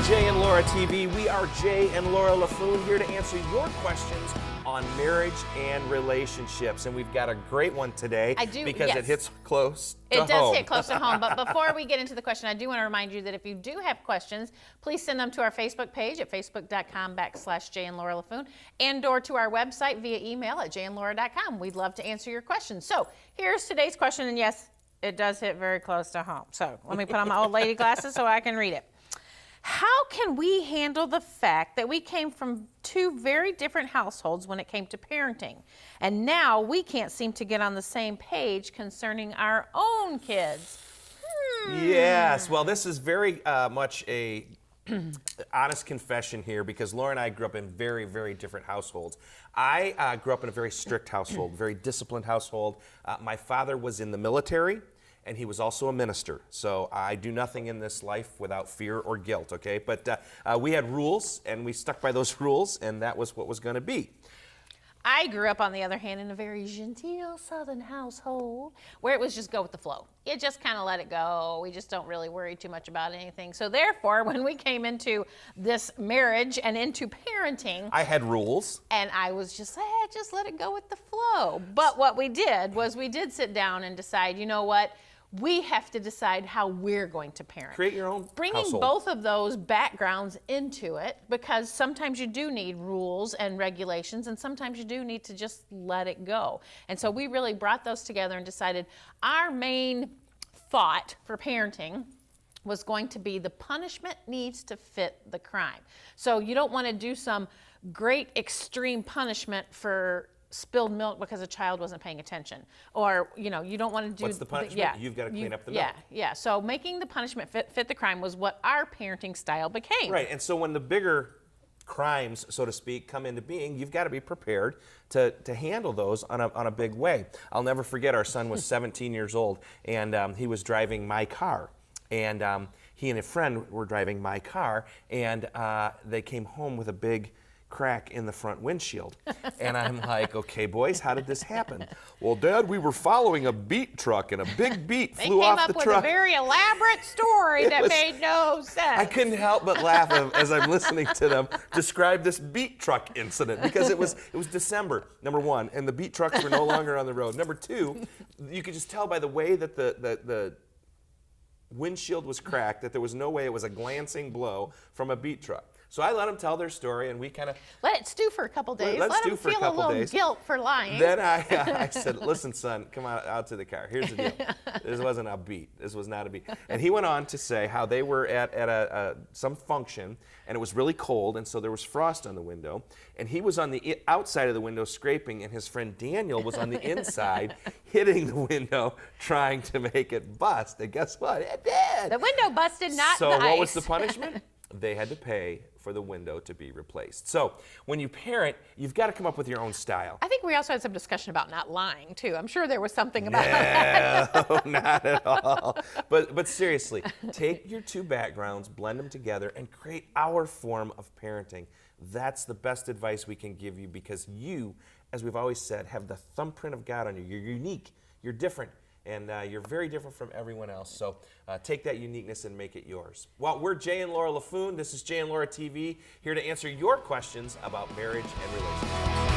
Jay and Laura TV. We are Jay and Laura Laffoon here to answer your questions on marriage and relationships. And we've got a great one today because it hits close to home. It does hit close to home. But before we get into the question, I do want to remind you that if you do have questions, please send them to our Facebook page at facebook.com/Jay and Laura Laffoon or to our website via email at jayandlaura.com. We'd love to answer your questions. So here's today's question. And yes, it does hit very close to home. So let me put on my old lady glasses so I can read it. How can we handle the fact that we came from two very different households when it came to parenting, and now we can't seem to get on the same page concerning our own kids? Yes, well, this is very much a honest confession here because Laura and I grew up in very, very different households. I grew up in a very strict household, very disciplined household. My father was in the military, and he was also a minister. So I do nothing in this life without fear or guilt, okay? But we had rules, and we stuck by those rules, and that was what was going to be. I grew up, on the other hand, in a very genteel Southern household where it was just go with the flow. You just kind of let it go. We just don't really worry too much about anything. So therefore, when we came into this marriage and into parenting, I had rules. And I was just let it go with the flow. But what we did was we did sit down and decide, you know what? We have to decide how we're going to parent. Create your own Bringing household. both of those backgrounds into it, because sometimes you do need rules and regulations, and sometimes you do need to just let it go. And so we really brought those together and decided our main thought for parenting was going to be the punishment needs to fit the crime. So you don't want to do some great extreme punishment for spilled milk because a child wasn't paying attention, or you don't want to do. What's the punishment? You've got to clean up the milk. Yeah. So making the punishment fit the crime was what our parenting style became. Right, and so when the bigger crimes, so to speak, come into being, you've got to be prepared to handle those on a big way. I'll never forget, our son was 17 years old, and he was driving my car, and he and a friend were driving my car, and they came home with a big crack in the front windshield. And I'm like, okay, boys, how did this happen? Well, Dad, we were following a beet truck, and a big beet flew off the truck. They came up with a very elaborate story that made no sense. I couldn't help but laugh as I'm listening to them describe this beet truck incident, because it was December, number one, and the beet trucks were no longer on the road. Number two, you could just tell by the way that the windshield was cracked that there was no way it was a glancing blow from a beet truck. So I let them tell their story, and we kind of let it stew for a couple days. Let them feel a little guilt for lying. Then I said, "Listen, son, come out to the car. Here's the deal. This wasn't a beat. This was not a beat." And he went on to say how they were at some function, and it was really cold, and so there was frost on the window, and he was on the outside of the window scraping, and his friend Daniel was on the inside hitting the window trying to make it bust. And guess what? It did. The window busted, not the ice. So what was ice. the punishment? They had to pay for the window to be replaced. So when you parent, you've got to come up with your own style. I think we also had some discussion about not lying, too. I'm sure there was something about that. No, not at all. But seriously, take your two backgrounds, blend them together, and create our form of parenting. That's the best advice we can give you, because you, as we've always said, have the thumbprint of God on you. You're unique. You're different. And you're very different from everyone else. So take that uniqueness and make it yours. Well, we're Jay and Laura Laffoon. This is Jay and Laura TV, here to answer your questions about marriage and relationships.